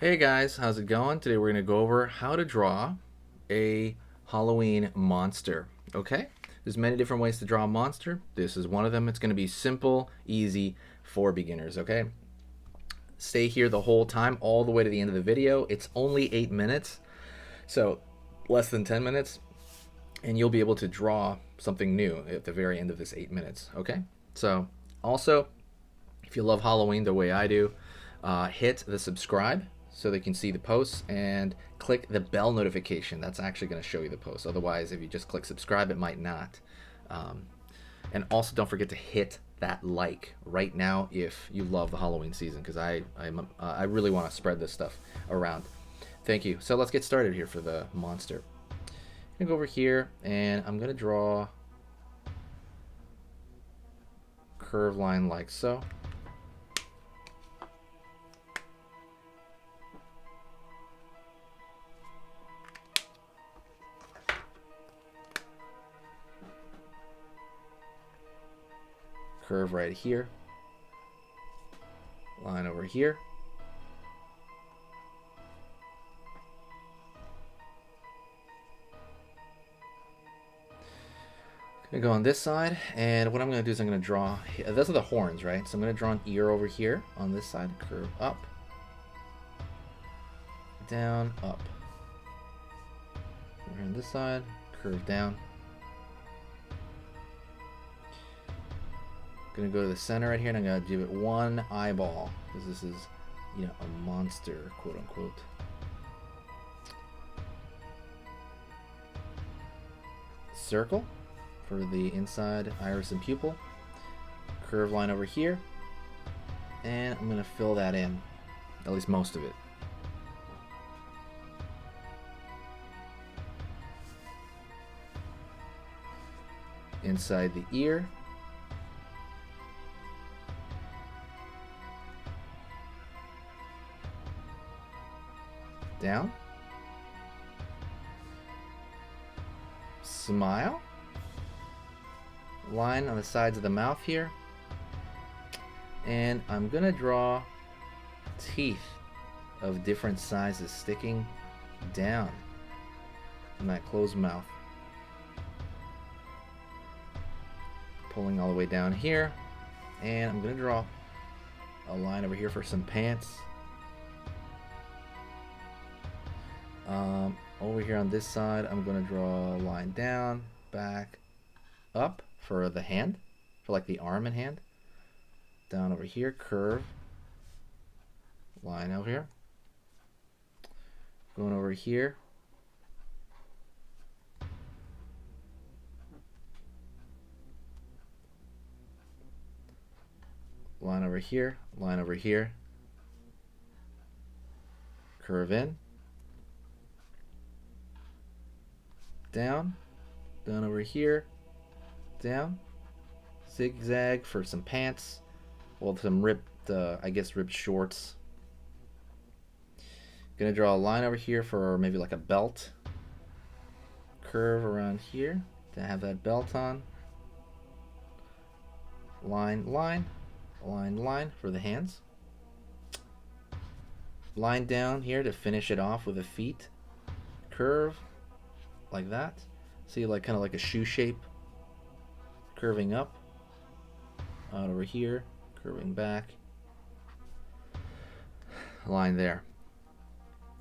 Hey guys, how's it going? Today we're going to go over how to draw a Halloween monster. Okay? There's many different ways to draw a monster. This is one of them. It's going to be simple, easy for beginners, okay? Stay here the whole time, all the way to the end of the video. It's only 8 minutes, so less than 10 minutes, and you'll be able to draw something new at the very end of this 8 minutes, okay? So, also, if you love Halloween the way I do, hit the subscribe so they can see the posts, and click the bell notification. That's actually going to show you the posts. Otherwise, if you just click subscribe, it might not. And also, don't forget to hit that like right now if you love the Halloween season, because I really want to spread this stuff around. Thank you. So let's get started here for the monster. I'm going to go over here, and I'm going to draw a curved line like so. Curve right here, line over here, gonna go on this side, and what I'm gonna do is I'm gonna draw, those are the horns, right? So I'm gonna draw an ear over here on this side, curve up, down, up. Over on this side, curve down. Gonna go to the center right here, and I'm gonna give it one eyeball because this is, a monster, quote unquote. Circle for the inside iris and pupil. Curve line over here, and I'm gonna fill that in, at least most of it. Inside the ear. Down. Smile. Line on the sides of the mouth here. And I'm gonna draw teeth of different sizes sticking down in that closed mouth. Pulling all the way down here. And I'm gonna draw a line over here for some pants. Over here on this side, I'm going to draw a line down, back, up for the hand, for like the arm and hand. Down over here, curve, line over here. Going over here. Line over here, line over here. Curve in. Down over here, down, zigzag for some pants, well, some ripped, I guess ripped shorts. Gonna draw a line over here for maybe like a belt. Curve around here to have that belt on. Line, line, line, line for the hands. Line down here to finish it off with the feet. Curve. Like that. See, like kind of like a shoe shape, curving up, out over here, curving back, line there.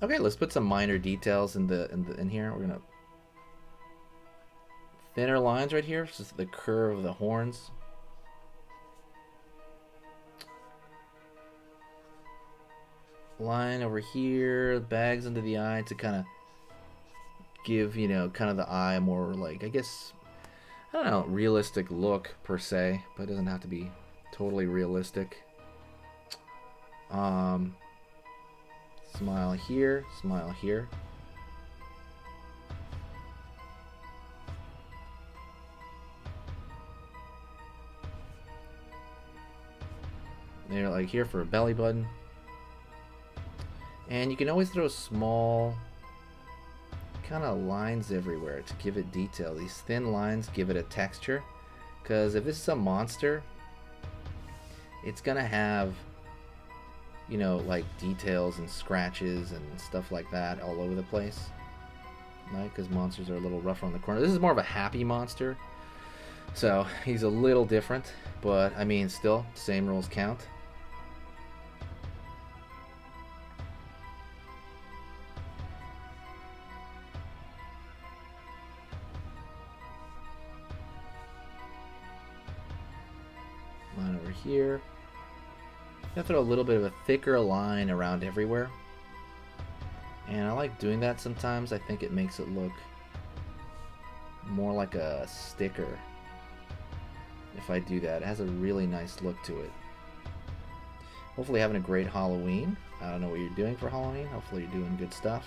Okay, let's put some minor details in here. We're gonna thinner lines right here, just the curve of the horns. Line over here, bags under the eye to kind of give, kind of the eye a more, like, I guess, I don't know, realistic look per se, but it doesn't have to be totally realistic. Smile here, smile here. There, like here for a belly button. And you can always throw small kind of lines everywhere to give it detail. These thin lines give it a texture, because if this is a monster, it's gonna have you know, like details and scratches and stuff like that all over the place. Right? Because monsters are a little rougher on the corner. This is more of a happy monster. So he's a little different. But, I mean, still, same rules count. Line over here. I'm gonna throw a little bit of a thicker line around everywhere. And I like doing that sometimes. I think it makes it look more like a sticker. If I do that, it has a really nice look to it. Hopefully having a great Halloween. I don't know what you're doing for Halloween. Hopefully you're doing good stuff.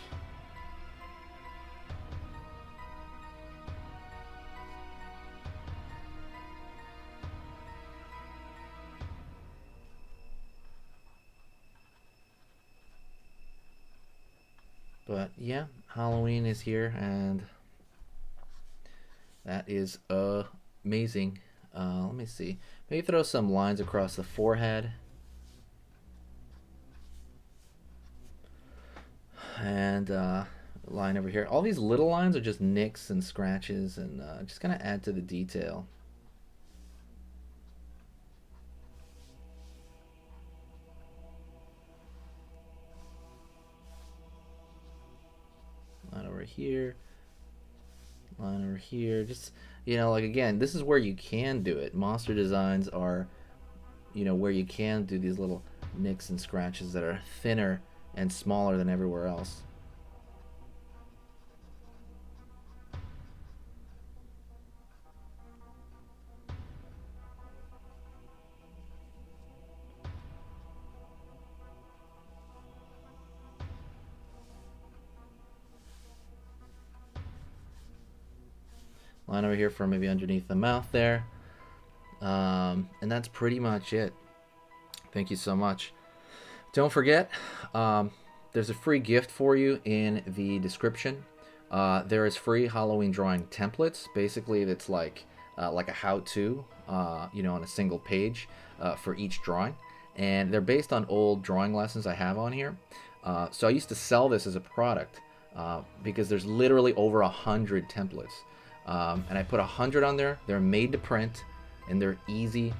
But yeah, Halloween is here, and that is amazing. Let me see. Maybe throw some lines across the forehead. And line over here. All these little lines are just nicks and scratches, and just gonna add to the detail. Line over here. Line over here. Just, you know, like, again, this is where you can do it. Monster designs are, you know, where you can do these little nicks and scratches that are thinner and smaller than everywhere else. Line over here for maybe underneath the mouth there. And that's pretty much it. Thank you so much. Don't forget, there's a free gift for you in the description. There is free Halloween drawing templates. Basically, it's like a how-to, you know, on a single page for each drawing. And they're based on old drawing lessons I have on here. So I used to sell this as a product because there's literally over 100 templates. And I put 100 on there. They're made to print, and they're easy,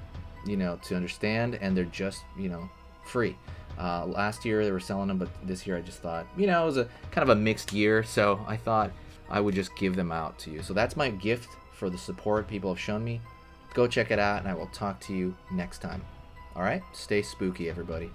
you know, to understand, and they're just, you know, free. Last year they were selling them, but this year I just thought, you know, it was a kind of a mixed year, so I thought I would just give them out to you. So that's my gift for the support people have shown me. Go check it out, and I will talk to you next time. All right? Stay spooky, everybody.